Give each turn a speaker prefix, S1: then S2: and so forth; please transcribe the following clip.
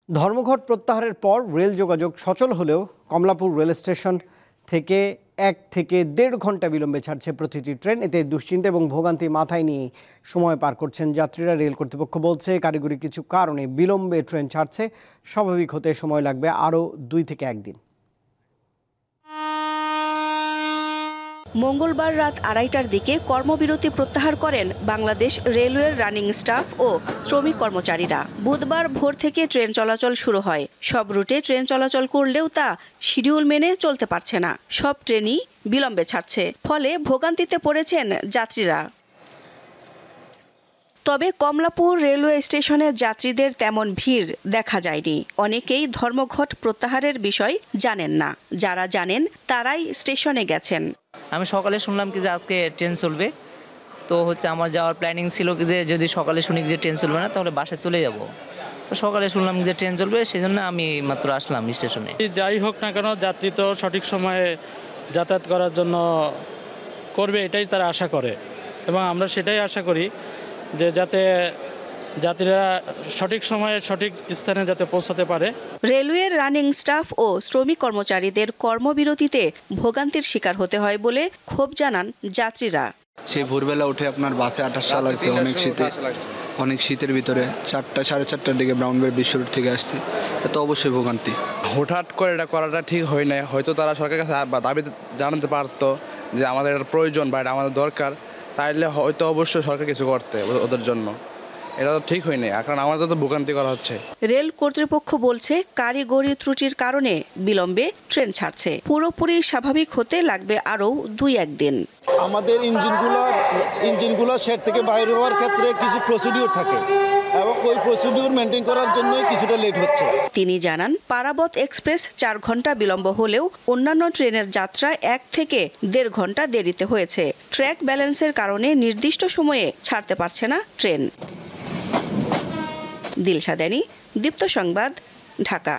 S1: ধর্মঘট প্রত্যাহারের পর রেল যোগাযোগ সচল হলেও কমলাপুর রেল স্টেশন থেকে 1 থেকে 1.5 ঘন্টা বিলম্বে ছাড়ছে প্রতিটি ট্রেন। এতে দুশ্চিন্তা এবং ভোগান্তি মাথায় নিয়ে সময় পার করছেন যাত্রীরা। রেল কর্তৃপক্ষ বলছে, কারিগরি কিছু কারণে বিলম্বে ট্রেন ছাড়ছে। স্বাভাবিক হতে সময় লাগবে আরও 2 থেকে 1 দিন।
S2: মঙ্গলবার রাত 2:30টার দিকে কর্মবিরতি প্রত্যাহার করেন বাংলাদেশ রেলওয়ের রানিং স্টাফ ও শ্রমিক কর্মচারীরা। বুধবার ভোর থেকে ট্রেন চলাচল শুরু হয়। সব রুটে ট্রেন চলাচল করলেও তা শিডিউল মেনে চলতে পারছে না। সব ট্রেনই বিলম্বে ছাড়ছে, ফলে ভোগান্তিতে পড়েছেন যাত্রীরা। তবে কমলাপুর রেলওয়ে স্টেশনে যাত্রীদের তেমন ভিড় দেখা যায়নি। অনেকেই ধর্মঘট প্রত্যাহারের বিষয় জানেন না। যারা জানেন তারাই স্টেশনে গেছেন।
S3: আমি সকালে শুনলাম কি যে আজকে ট্রেন চলবে, তো আমার যাওয়ার প্ল্যানিং ছিল কি যে যদি সকালে শুনি যে ট্রেন চলবে না তাহলে বাসায় চলে যাব। তো সকালে শুনলাম যে ট্রেন চলবে, সেই জন্য আমি মাত্র আসলাম স্টেশনে।
S4: যাই হোক না কেন, যাত্রী তো সঠিক সময়ে যাতায়াত করার জন্য করবে, এটাই তারা আশা করে এবং আমরা সেটাই আশা করি যে যাতে যাত্রীরা সঠিক সময়ে সঠিক স্থানে যাতে পৌঁছাতে পারে।
S2: রেলওয়ের রানিং স্টাফ ও শ্রমিক কর্মচারীদের কর্মবিরতিতে ভোগান্তির শিকার হতে হয় বলে ক্ষোভ জানান যাত্রীরা।
S5: সেই ভোরবেলা উঠে আপনার বাসে 28 লাগছে, অনেক শীতের ভিতরে 4টা 4:30টার দিকে ব্রাউনবের বিশ্ব রোড থেকে আসছে। এত অবশ্যই ভোগান্তি।
S6: হঠাৎ করে এটা করাটা ঠিক হয় না। হয়তো তারা সরকারের কাছে দাবি জানাতে পারতো যে আমাদের এটা প্রয়োজন বা এটা আমাদের দরকার, তাইলে হয়তো অবশ্যই সরকার কিছু করতে ওদের জন্য। এটা তো ঠিক হয়নি, কারণ আমাদের তো ভোগান্তি করা হচ্ছে।
S2: রেল কর্তৃপক্ষ বলছে, কারিগরি ত্রুটির কারণে বিলম্বে ট্রেন ছাড়ছে। পুরোপুরি স্বাভাবিক হতে লাগবে আরও 2-1 দিন।
S7: আমাদের ইঞ্জিনগুলো শেড থেকে বাইরে হওয়ার ক্ষেত্রে কিছু প্রসিডিউর থাকে এবং ওই প্রসিডিউর মেনটেন করার জন্যই কিছুটা লেট হচ্ছে।
S2: তিনি জানান, পারাবত এক্সপ্রেস 4 ঘন্টা বিলম্ব হলেও অন্যান্য ট্রেনের যাত্রা 1 থেকে 1.5 ঘন্টা দেরিতে হয়েছে। ট্র্যাক ব্যালেন্সের কারণে নির্দিষ্ট সময়ে ছাড়তে পারছে না ট্রেন। দিলশা দানি, দীপ্ত সংবাদ, ঢাকা।